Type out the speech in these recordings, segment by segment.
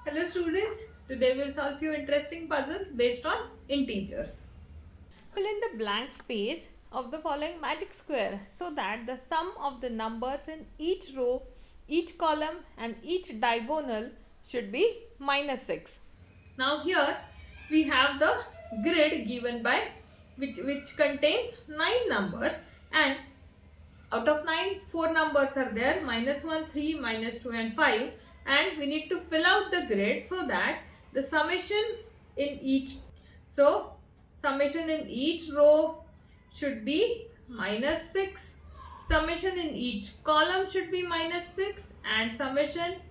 Hello students, today we'll solve few interesting puzzles based on integers. Fill in the blank space of the following magic square so that the sum of the numbers in each row, each column and each diagonal should be minus 6. Now here we have the grid given by which contains 9 numbers, and out of 9, 4 numbers are there, -1, 3, -2 and 5, and we need to fill out the grid so that the summation in each row should be -6, summation in each column should be -6, and summation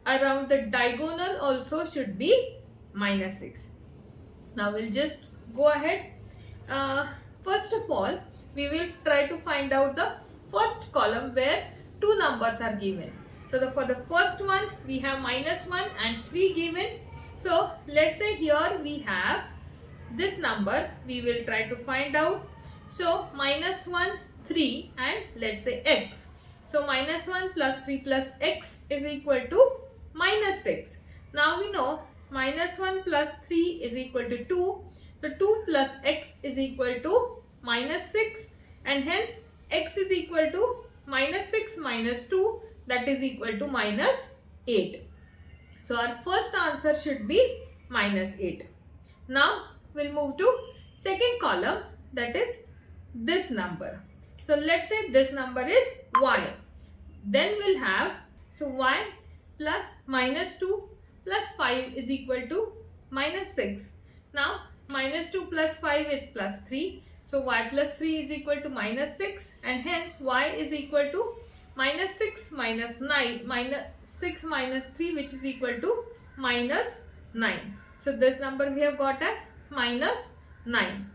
around the diagonal also should be -6. Now we'll just go ahead. First of all, we will try to find out the first column where two numbers are given. So for the first one we have -1 and 3 given. So let's say here we have this number, we will try to find out. So -1, 3 and let's say x. So -1 plus 3 plus x is equal to -6. Now we know -1 plus 3 is equal to 2. So 2 plus x is equal to -6, and hence x is equal to -6 minus 2, that is equal to -8. So our first answer should be -8. Now we'll move to second column, that is this number. So let's say this number is y. Then we'll have, so y plus -2 plus 5 is equal to -6. Now -2 plus 5 is +3. So y plus 3 is equal to -6, and hence y is equal to -6 minus 9, -6 minus 3, which is equal to -9. So this number we have got as -9.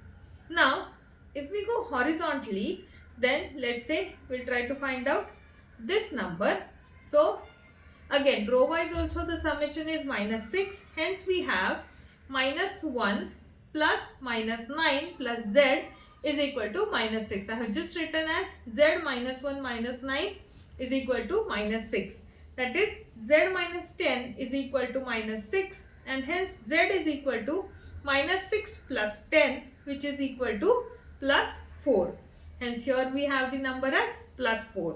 Now if we go horizontally, then let's say we'll try to find out this number. So again, row wise also the summation is -6, hence we have -1 plus -9 plus z is equal to -6. I have just written as z -1 minus 9 is equal to -6. That is z minus 10 is equal to -6, and hence z is equal to -6 plus 10, which is equal to +4. Hence here we have the number as +4.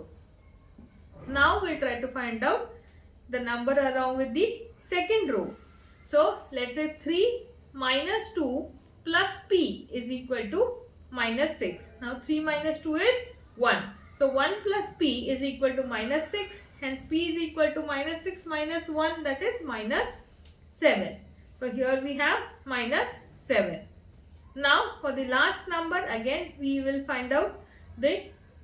Now we'll try to find out the number along with the second row. So let's say 3 minus 2 plus p is equal to -6. Now 3 minus 2 is 1. So 1 plus p is equal to -6. Hence p is equal to -6 minus 1, that is -7. So here we have -7. Now for the last number, again we will find out the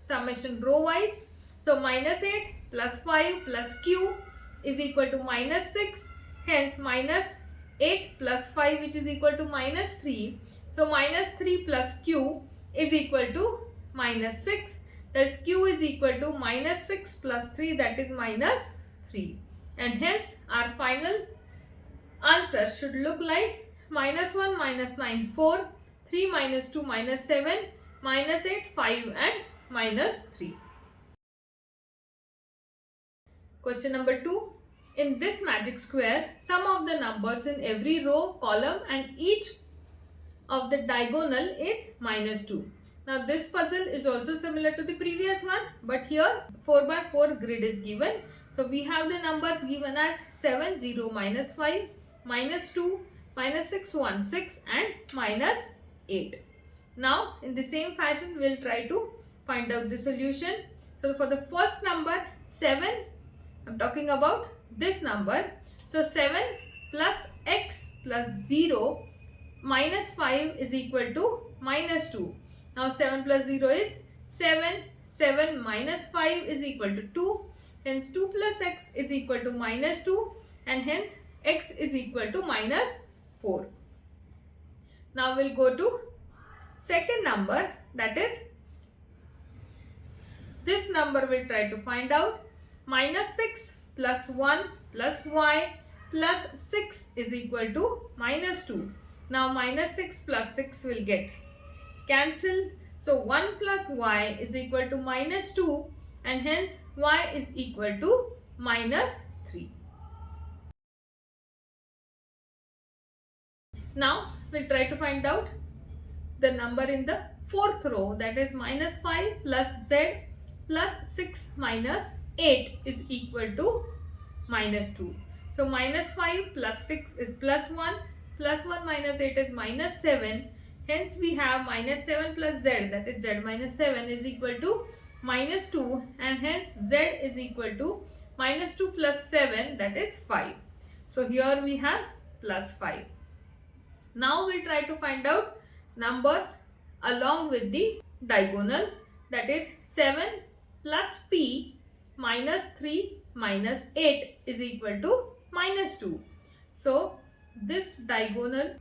summation row wise. So -8 plus 5 plus q is equal to -6. Hence -8 plus 5, which is equal to -3. So -3 plus q is equal to -6. Thus q is equal to -6 plus 3, that is -3. And hence our final answer should look like -1 minus 9 4, 3 minus 2 -7, -8 5 and -3. Question number 2. In this magic square, sum of the numbers in every row, column and each of the diagonal is -2. Now this puzzle is also similar to the previous one, but here 4 by 4 grid is given. So we have the numbers given as 7, 0, -5, -2, -6, 1, 6 and -8. Now in the same fashion we will try to find out the solution. So for the first number 7, I am talking about this number. So 7 plus x plus 0 minus 5 is equal to -2. Now 7 plus 0 is 7. 7 minus 5 is equal to 2. Hence 2 plus x is equal to -2, and hence x is equal to -4. Now we'll go to second number, that is this number we'll try to find out. -6 plus 1 plus y plus 6 is equal to -2. Now -6 plus 6 will get cancelled. So 1 plus y is equal to -2, and hence y is equal to -3. Now we'll try to find out the number in the fourth row, that is minus 5 plus z plus 6 minus 8 is equal to minus 2. So minus 5 plus 6 is plus 1 minus 8 is minus 7. Hence we have minus 7 plus z, that is z minus 7 is equal to minus 2, and hence z is equal to minus 2 plus 7, that is 5. So here we have plus 5. Now we'll try to find out numbers along with the diagonal, that is 7 plus p minus 3 minus 8 is equal to minus 2. So this diagonal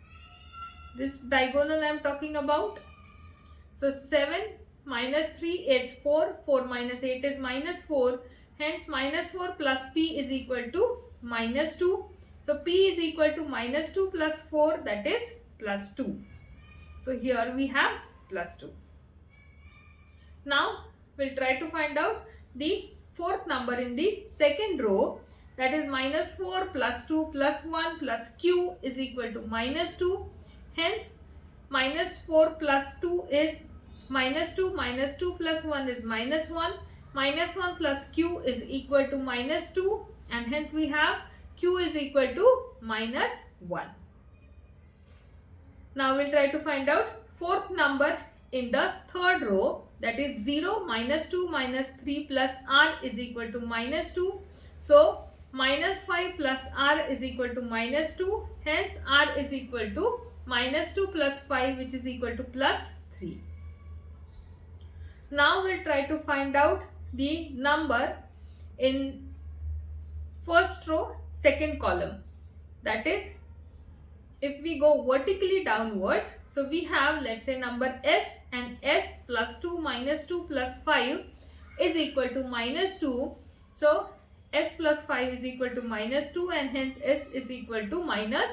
I am talking about. So 7 minus 3 is 4, 4 minus 8 is minus 4, hence minus 4 plus p is equal to minus 2. So p is equal to minus 2 plus 4, that is plus 2. So here we have plus 2. Now we'll try to find out the fourth number in the second row, that is minus 4 plus 2 plus 1 plus q is equal to minus 2. Hence minus 4 plus 2 is minus 2, minus 2 plus 1 is minus 1, minus 1 plus q is equal to minus 2, and hence we have q is equal to minus 1. Now we'll try to find out fourth number in the third row, that is 0 minus 2 minus 3 plus r is equal to minus 2. So minus 5 plus r is equal to minus 2, hence r is equal to minus 2 plus 5, which is equal to plus 3. Now we'll try to find out the number in first row, second column, that is if we go vertically downwards, so we have, let's say, number s, and s plus 2 minus 2 plus 5 is equal to minus 2. So s plus 5 is equal to minus 2, and hence s is equal to minus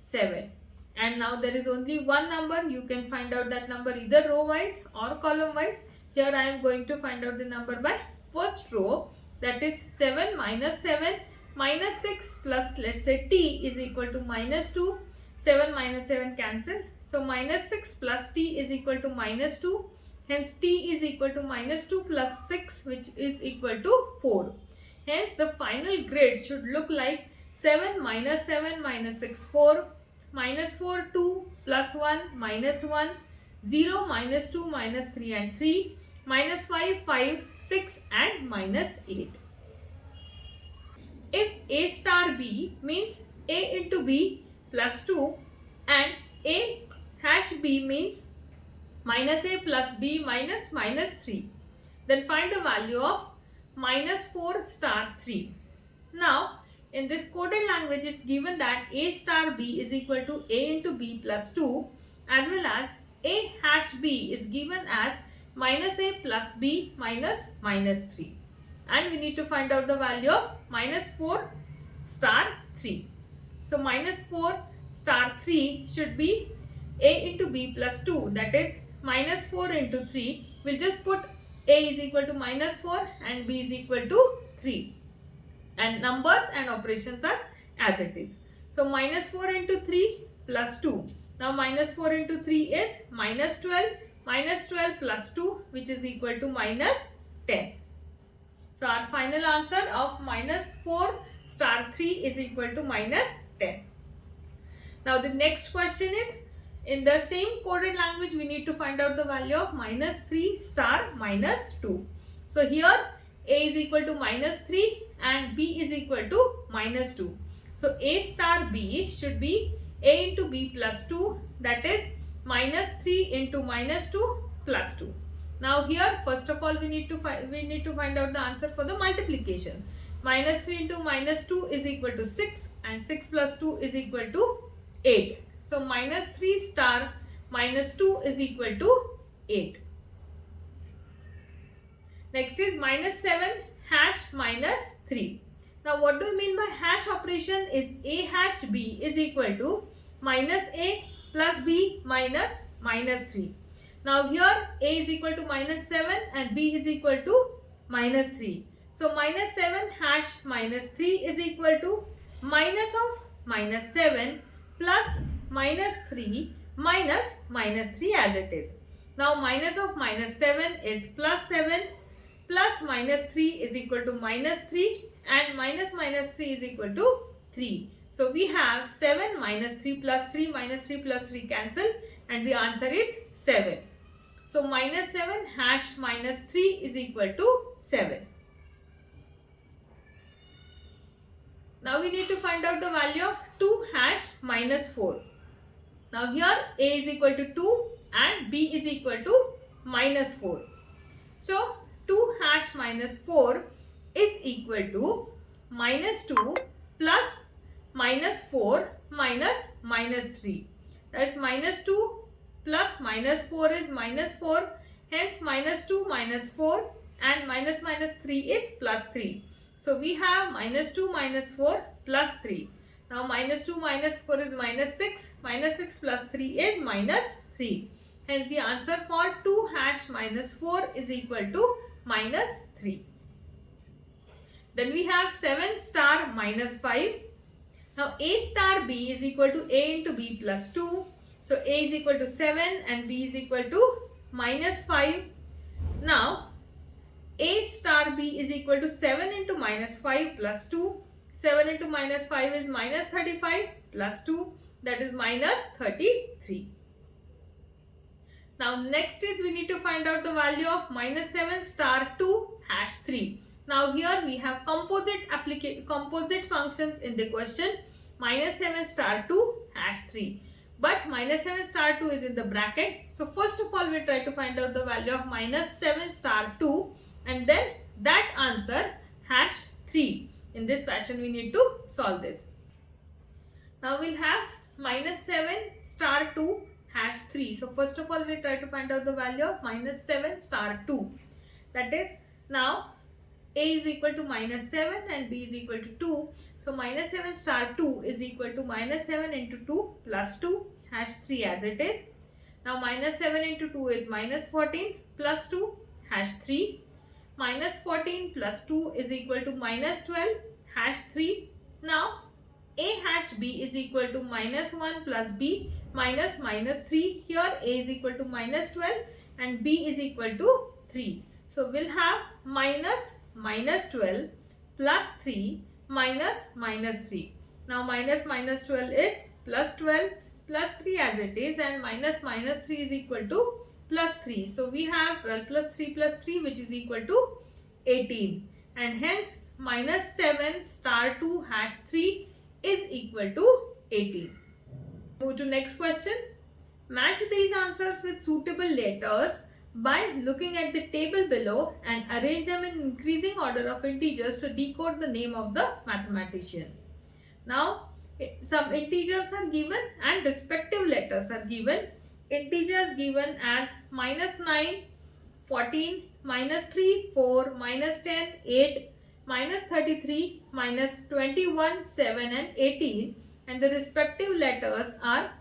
7. And now there is only one number. You can find out that number either row wise or column wise. Here I am going to find out the number by first row, that is 7 minus 7 minus 6 plus, let's say, t is equal to minus 2. 7 minus 7 cancel. So minus 6 plus t is equal to minus 2. Hence t is equal to minus 2 plus 6, which is equal to 4. Hence the final grid should look like 7 minus 6 4, minus 4 2 plus 1 minus 1, 0 minus 2 minus 3 and 3, minus 5 5, 6 and minus 8. If a star b means a into b plus 2 and a hash b means minus a plus b minus minus 3, then find the value of minus 4 star 3. Now in this coded language it's given that a star b is equal to a into b plus 2, as well as a hash b is given as minus a plus b minus minus 3, and we need to find out the value of minus 4 star 3. So minus 4 star 3 should be a into b plus 2, that is minus 4 into 3. We'll just put a is equal to minus 4 and b is equal to 3. And numbers and operations are as it is. So minus 4 into 3 plus 2. Now minus 4 into 3 is minus 12. Minus 12 plus 2, which is equal to minus 10. So our final answer of minus 4 star 3 is equal to minus 10. Now the next question is, in the same coded language we need to find out the value of minus 3 star minus 2. So here a is equal to minus 3 and b is equal to minus 2. So a star b should be a into b plus 2, that is minus 3 into minus 2 plus 2. Now here first of all we need to find out the answer for the multiplication. Minus 3 into minus 2 is equal to 6 and 6 plus 2 is equal to 8. So minus 3 star minus 2 is equal to 8. Next is minus 7 hash minus 3. Now what do you mean by hash operation? Is a hash b is equal to minus a plus b minus minus 3. Now here a is equal to minus 7 and b is equal to minus 3. So minus 7 hash minus 3 is equal to minus of minus 7 plus minus 3 minus minus 3 as it is. Now minus of minus 7 is plus 7, plus minus 3 is equal to minus 3, and minus minus 3 is equal to 3. So we have 7 minus 3 plus 3 minus 3 plus 3 cancel, and the answer is 7. So minus 7 hash minus 3 is equal to 7. Now we need to find out the value of 2 hash minus 4. Now here a is equal to 2 and b is equal to minus 4. So 2 hash minus 4 is equal to minus 2 plus minus 4 minus minus 3. That is minus 2 plus minus 4 is minus 4. Hence minus 2 minus 4 and minus minus 3 is plus 3. So we have minus 2 minus 4 plus 3. Now minus 2 minus 4 is minus 6. Minus 6 plus 3 is minus 3. Hence the answer for 2 hash minus 4 is equal to minus 3. Then we have 7 star minus 5. Now a star b is equal to a into b plus 2. So a is equal to 7 and b is equal to minus 5. Now a star b is equal to 7 into minus 5 plus 2. 7 into minus 5 is minus 35 plus 2, that is minus 33. Now next is we need to find out the value of minus 7 star 2 hash 3. Now here we have composite functions in the question, minus 7 star 2 hash 3. But minus 7 star 2 is in the bracket. So first of all we try to find out the value of minus 7 star 2 and then that answer hash 3. In this fashion we need to solve this. Now we'll have minus 7 star 2 hash 3. So first of all we try to find out the value of minus 7 star 2. That is, now a is equal to minus 7 and b is equal to 2. So minus 7 star 2 is equal to minus 7 into 2 plus 2 hash 3 as it is. Now minus 7 into 2 is minus 14 plus 2 hash 3. Minus 14 plus 2 is equal to minus 12 hash 3. Now a hash b is equal to minus 1 plus b minus minus 3. Here a is equal to minus 12 and b is equal to 3. So we'll have minus minus 12 plus 3 minus minus 3. Now minus minus 12 is plus 12 plus 3 as it is, and minus minus 3 is equal to plus 3. So we have 12 plus 3 which is equal to 18, and hence minus 7 star 2 hash 3 is equal to 18. Move to next question. Match these answers with suitable letters by looking at the table below and arrange them in increasing order of integers to decode the name of the mathematician. Now some integers are given and respective letters are given. Integers given as minus 9, 14, minus 3, 4, minus 10, 8, minus 33, minus 21, 7 and 18, and the respective letters are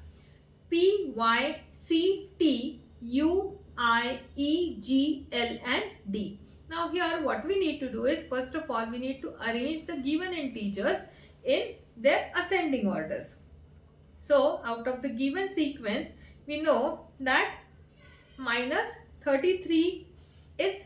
P, Y, C, T, U, I, E, G, L and D. Now here what we need to do is, first of all we need to arrange the given integers in their ascending orders. So out of the given sequence we know that minus 33 is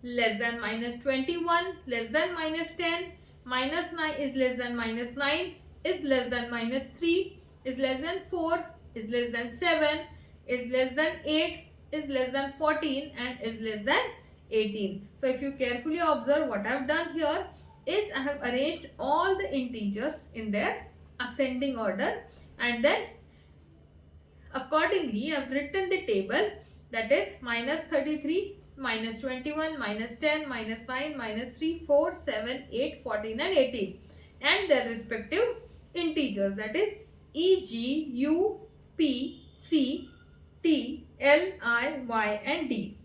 less than minus 21, less than minus 10, minus 9 is less than minus 9, is less than minus 3, is less than 4, is less than 7, is less than 8, is less than 14 and is less than 18. So if you carefully observe, what I have done here is I have arranged all the integers in their ascending order, and then accordingly I have written the table, that is minus 33, minus 21, minus 10, minus 9, minus 3, 4, 7, 8, 14 and 18, and their respective integers, that is E, G, U, P, C, T, L, I, Y and D.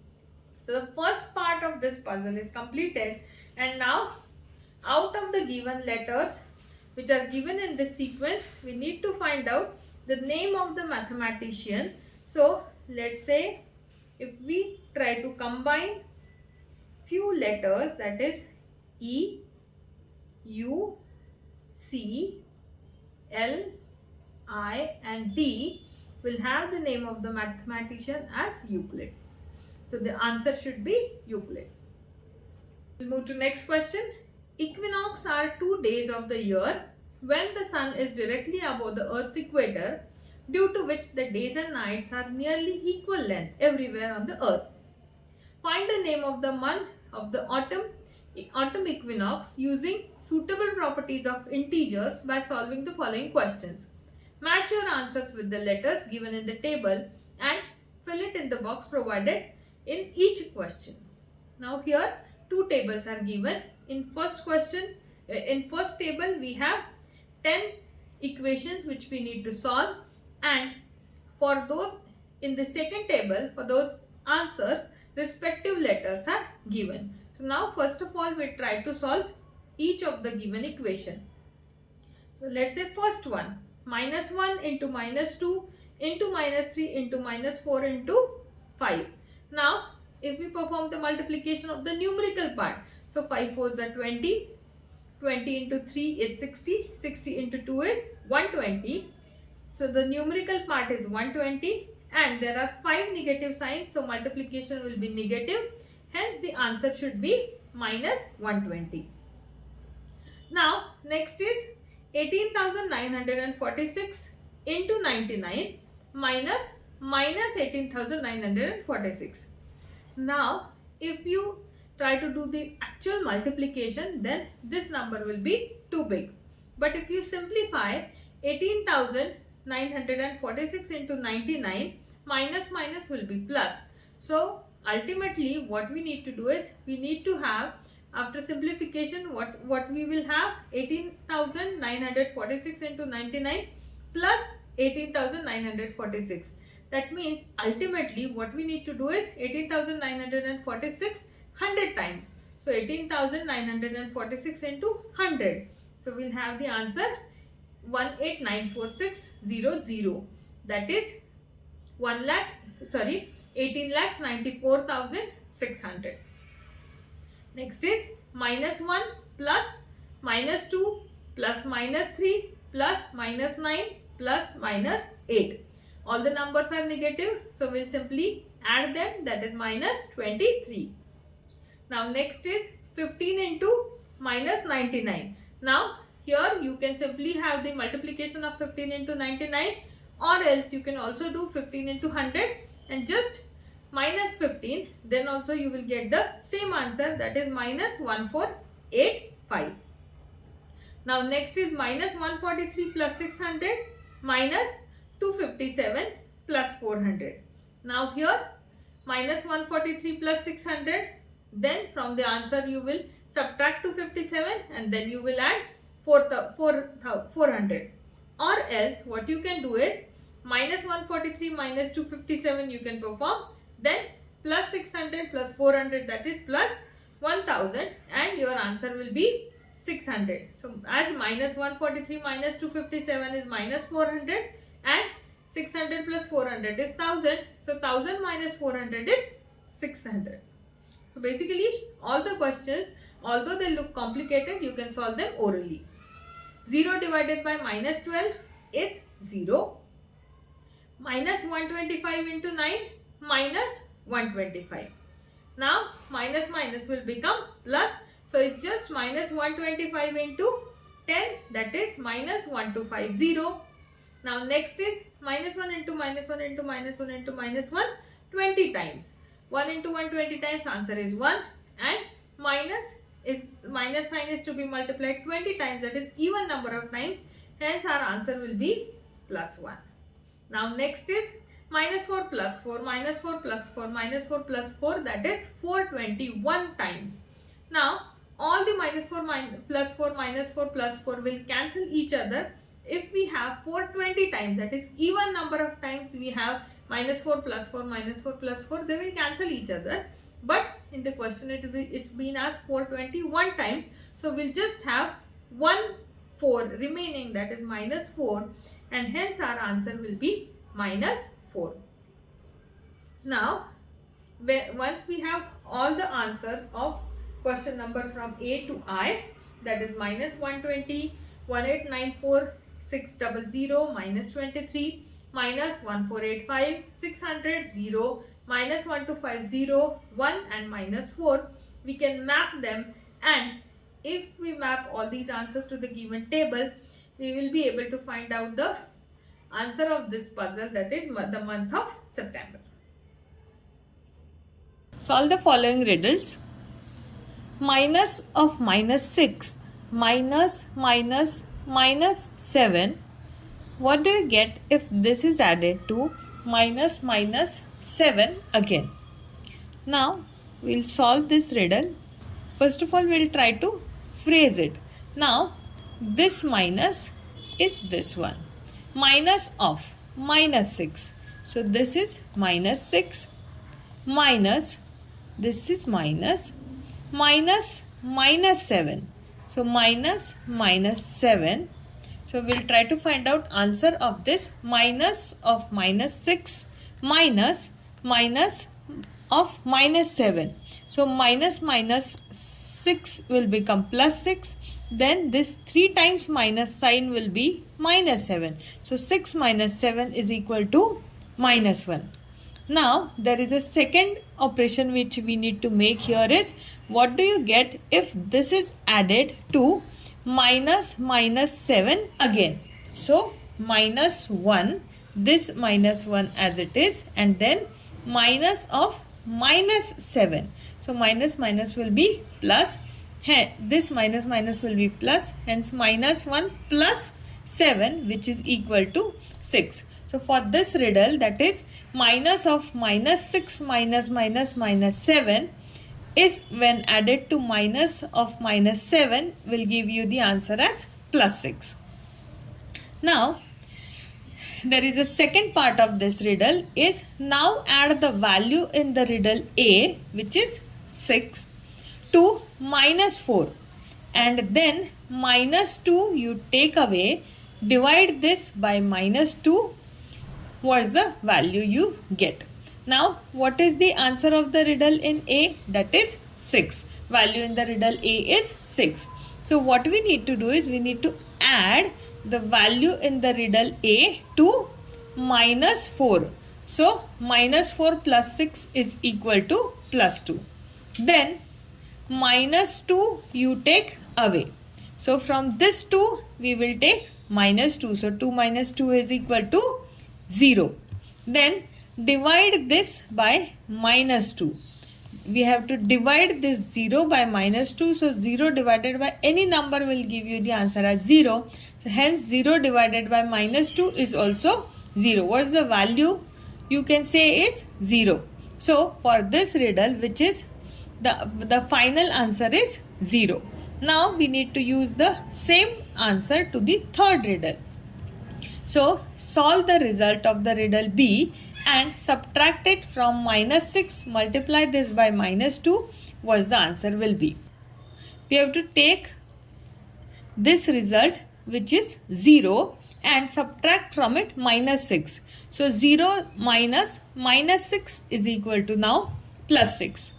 So the first part of this puzzle is completed, and now out of the given letters which are given in this sequence, we need to find out the name of the mathematician. So let's say if we try to combine few letters, that is E, U, C, L, I and D will have the name of the mathematician as Euclid. So the answer should be Euclid. We'll move to next question. Equinox are 2 days of the year when the sun is directly above the earth's equator, due to which the days and nights are nearly equal length everywhere on the earth. Find the name of the month of the autumn equinox using suitable properties of integers by solving the following questions. Match your answers with the letters given in the table and fill it in the box provided in each question. Now here two tables are given. In first table we have 10 equations which we need to solve, and for those in the second table, for those answers, respective letters are given. So now first of all we try to solve each of the given equation. So let's say first one, -1 into -2 into -3 into -4 into 5. Now if we perform the multiplication of the numerical part, so 5 fours are 20, 20 into 3 is 60, 60 into 2 is 120. So the numerical part is 120 and there are 5 negative signs, so multiplication will be negative. Hence the answer should be -120. Now next is 18,946 into 99 minus -18,946. Now if you try to do the actual multiplication, then this number will be too big. But if you simplify 18,946 into 99, minus will be plus. So ultimately what we need to do is, we need to have, after simplification, what we will have, 18,946 into 99 plus 18,946. That means ultimately what we need to do is 18,946 100 times. So 18,946 into 100. So we'll have the answer 1894600. That is 18,94,600. Next is -1 plus -2 plus -3 plus -9 plus -8. All the numbers are negative, so we'll simply add them, that is -23. Now next is 15 into -99. Now here you can simply have the multiplication of 15 into 99, or else you can also do 15 into 100 and just minus 15. Then also you will get the same answer, that is -1485. Now next is -143 plus 600 minus 257 plus 400. Now here -143 plus 600, then from the answer you will subtract 257 and then you will add 400. Or else what you can do is -143 minus 257 you can perform, then plus 600 plus 400, that is plus 1000, and your answer will be 600. So as -143 minus 257 is -400 and 600 plus 400 is 1000. So 1000 minus 400 is 600. So basically all the questions, although they look complicated, you can solve them orally. 0 divided by -12 is 0. -125 into 9 minus 125. Now minus will become plus. So it's just -125 into 10, that is -1250. Now next is -1 into -1 into -1 into -1 20 times. 1 into 1 20 times, answer is 1, and minus sign is to be multiplied 20 times, that is even number of times, hence our answer will be +1. Now next is -4 plus 4 -4 plus 4 -4 plus 4, that is 421 times. Now all the -4 plus 4 -4 plus 4 will cancel each other. If we have 420 times, that is even number of times we have -4 plus 4 -4 plus 4, they will cancel each other. But in the question it's been asked 421 times, so we'll just have 1 4 remaining, that is -4, and hence our answer will be -4. Now once we have all the answers of question number from A to I, that is -120, 1894, 600 minus 23 minus 1485, 600 0 minus 1250 1 and minus 4. We can map them, and if we map all these answers to the given table, we will be able to find out the answer of this puzzle, that is the month of September. Solve the following riddles. Minus of minus 6 minus minus minus 7. What do you get if this is added to minus minus 7 again? Now we'll solve this riddle. First of all, we'll try to phrase it. Now this minus is this one. Minus of minus 6. So this is minus 6 minus, this is minus minus 7. So minus minus 7. So we'll try to find out answer of this minus of minus 6 minus of minus 7. So minus 6 will become plus 6. Then this 3 times minus sign will be minus 7. So 6 minus 7 is equal to minus 1. Now there is a second operation which we need to make here is, what do you get if this is added to minus 7 again? So minus 1, this minus 1 as it is, and then minus of minus 7. So minus will be plus, this minus will be plus, hence minus 1 plus 7, which is equal to 6. So for this riddle, that is minus of minus 6 minus 7 is when added to minus of minus 7 will give you the answer as plus 6. Now there is a second part of this riddle is, now add the value in the riddle A, which is 6, to minus 4, and then minus 2 you take away, divide this by minus 2. What is the value you get? Now what is the answer of the riddle in A? That is 6. Value in the riddle A is 6. So what we need to do is, we need to add the value in the riddle A to minus 4. So minus 4 plus 6 is equal to plus 2. Then minus 2 you take away. So from this 2 we will take minus 2. So 2 minus 2 is equal to 0. Then divide this by minus 2. We have to divide this 0 by minus 2. So 0 divided by any number will give you the answer as 0. So hence 0 divided by minus 2 is also 0. What is the value? You can say is 0. So for this riddle, which is the final answer is 0. Now we need to use the same answer to the third riddle. So solve the result of the riddle B and subtract it from minus 6, multiply this by minus 2. What the answer will be? We have to take this result, which is 0, and subtract from it minus 6. So 0 minus 6 is equal to now plus 6.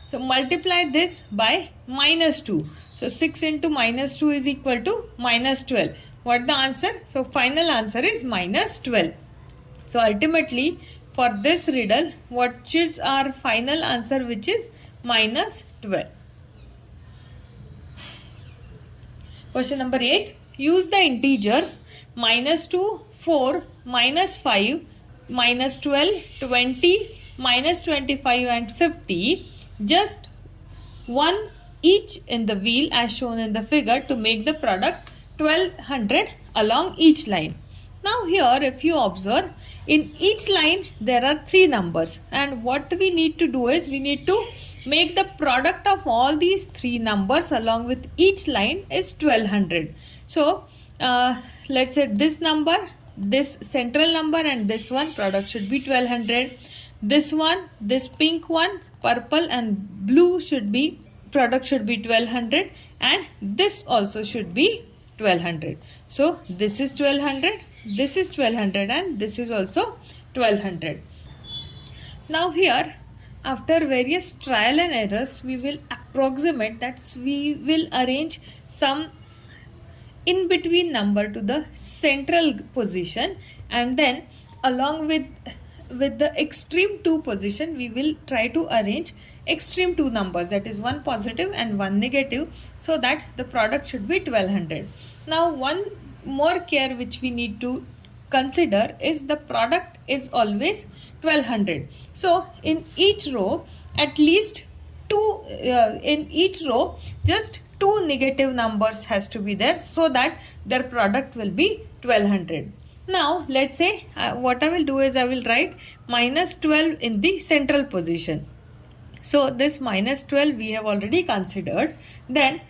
So multiply this by minus 2. So 6 into minus 2 is equal to minus 12. What the answer? So final answer is minus 12. So ultimately for this riddle, what is our final answer, which is minus 12. Question number 8. Use the integers minus 2, 4, minus 5, minus 12, 20, minus 25 and 50, just one each in the wheel as shown in the figure to make the product 1200 along each line. Now here if you observe, in each line there are 3 numbers, and what we need to do is, we need to make the product of all these 3 numbers along with each line is 1200. So let's say this number, this central number, and this one product should be 1200. This one, this pink one, purple and blue should be, product should be 1200, and this also should be 1200. So this is 1200, this is 1200, and this is also 1200. Now here, after various trial and errors, we will approximate, that we will arrange some in between number to the central position, and then along with the extreme 2 position we will try to arrange extreme 2 numbers, that is one positive and one negative, so that the product should be 1200. Now one more care which we need to consider is the product is always 1200. So in each row at least in each row just 2 negative numbers has to be there, so that their product will be 1200. Now let's say what I will do is I will write minus 12 in the central position. So this minus 12 we have already considered. Then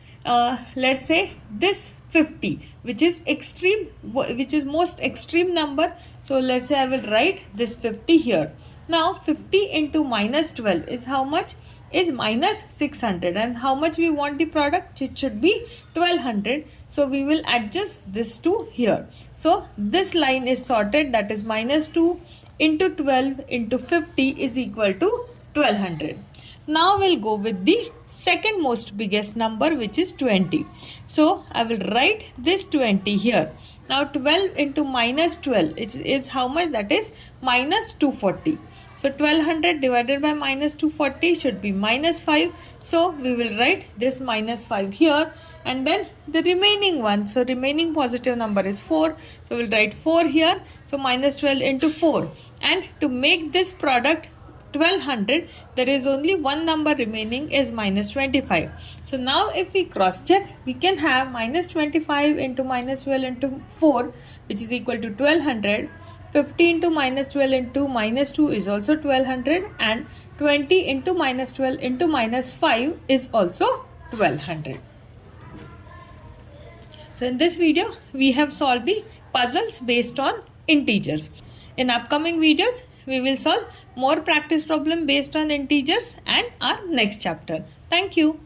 let's say this 50, which is most extreme number. So let's say I will write this 50 here. Now 50 into minus 12 is how much? Is minus 600. And how much we want the product? It should be 1200. So we will adjust this to here. So this line is sorted, that is minus 2 into 12 into 50 is equal to 1200. Now we'll go with the second most biggest number, which is 20. So I will write this 20 here. Now 12 into minus 12 is how much? That is minus 240. So 1200 divided by minus 240 should be minus 5. So we will write this minus 5 here, and then the remaining one. So remaining positive number is 4. So we'll write 4 here. So minus 12 into 4. And to make this product 1200, there is only one number remaining, is minus 25. So now if we cross check, we can have minus 25 into minus 12 into 4, which is equal to 1200. 50 into minus 12 into minus 2 is also 1200, and 20 into minus 12 into minus 5 is also 1200. So in this video we have solved the puzzles based on integers. In upcoming videos we will solve more practice problem based on integers and our next chapter. Thank you.